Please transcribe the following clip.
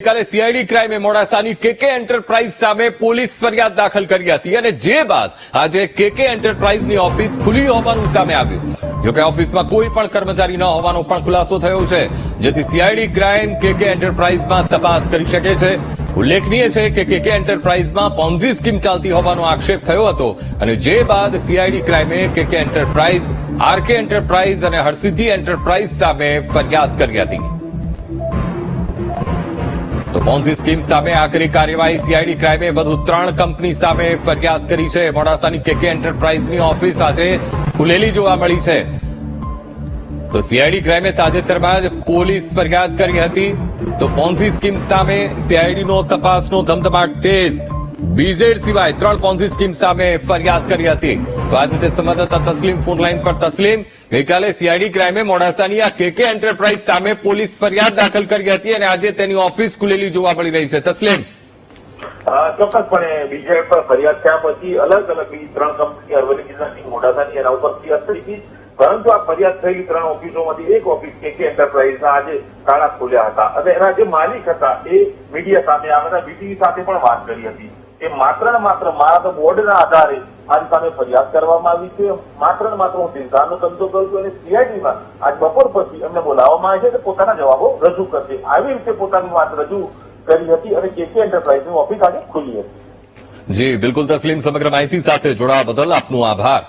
ગઈકાલે સીઆઈડી ક્રાઇમે મોડાસાની કેકે એન્ટરપ્રાઇઝ સામે પોલીસ ફરિયાદ દાખલ કરી હતી અને જે બાદ આજે કેકે એન્ટરપ્રાઇઝની ઓફિસ ખુલી હોવાનું સામે આવ્યું. જોકે ઓફિસમાં કોઈ પણ કર્મચારી ન હોવાનો પણ ખુલાસો થયો છે, જેથી સીઆઈડી ક્રાઇમ કેકે એન્ટરપ્રાઇઝમાં તપાસ કરી શકે છે. ઉલ્લેખનીય છે કે કેકે એન્ટરપ્રાઇઝમાં પોન્ઝી સ્કીમ ચાલતી હોવાનો આક્ષેપ થયો હતો અને જે બાદ સીઆઈડી ક્રાઇમે કેકે એન્ટરપ્રાઇઝ, આરકે એન્ટરપ્રાઇઝ અને હરસિદ્ધિ એન્ટરપ્રાઇઝ સામે ફરિયાદ કરી હતી. તો પોન્ઝી સ્કીમ સામે આકરી કાર્યવાહી સીઆઈડી ક્રાઇમે વધુ 3 કંપની સામે ફરિયાદ કરી છે. મોડાસાની કેકે એન્ટરપ્રાઇઝની ઓફિસ આજે ખુલેલી જોવા મળી છે. તો સીઆઈડી ક્રાઇમે તાજેતરમાં જ પોલીસ ફરિયાદ કરી હતી. તો પોન્ઝી સ્કીમ સામે સીઆઈડીનો તપાસનો ધમધમાટ તેજ. બીઝેડ સિવાય 3 પોન્ઝી સ્કીમ સામે ફરિયાદ કરી હતી. તો આ રીતે સંવાદદાતા તસ્લીમ ફોનલાઈન પર. તસ્લીમ, ગઈકાલે સીઆઈડી ક્રાઇમે મોડાસાની આ કેકે એન્ટરપ્રાઇઝ સામે પોલીસ ફરિયાદ દાખલ કરી હતી અને આજે તેની ઓફિસ ખુલેલી જોવા મળી રહી છે. તસ્લીમ, ચોક્કસપણે બીજેડ પર ફરિયાદ થયા પછી અલગ અલગ બીજી 3 કંપની અરવલ્લી જિલ્લાની મોડાસાની એના ઉપર ફરિયાદ થઈ હતી. પરંતુ આ ફરિયાદ થયેલી 3 ઓફિસોમાંથી એક ઓફિસ કેકે એન્ટરપ્રાઇઝના આજે તાળા ખોલ્યા હતા અને એના જે માલિક હતા એ મીડિયા સામે આવ્યા, બીટીવી સાથે પણ વાત કરી હતી. એ માત્ર ને માત્ર મારા બોર્ડના આધારે આજ સામે ફરિયાદ કરવામાં આવી છે. માત્ર ને માત્ર હું સિદ્ધાંતનો ધંધો કરું છું અને સીઆઈડીમાં આજ બપોર પછી એમને બોલાવવામાં આવે છે કે પોતાના જવાબો રજૂ કરશે. આવી રીતે પોતાની વાત રજૂ કરી હતી અને કેકે એન્ટરપ્રાઇઝની ઓફિસ આજે ખુલી હતી. જી બિલકુલ તસ્લીમ, સમગ્ર માહિતી સાથે જોડાવા બદલ આપનો આભાર.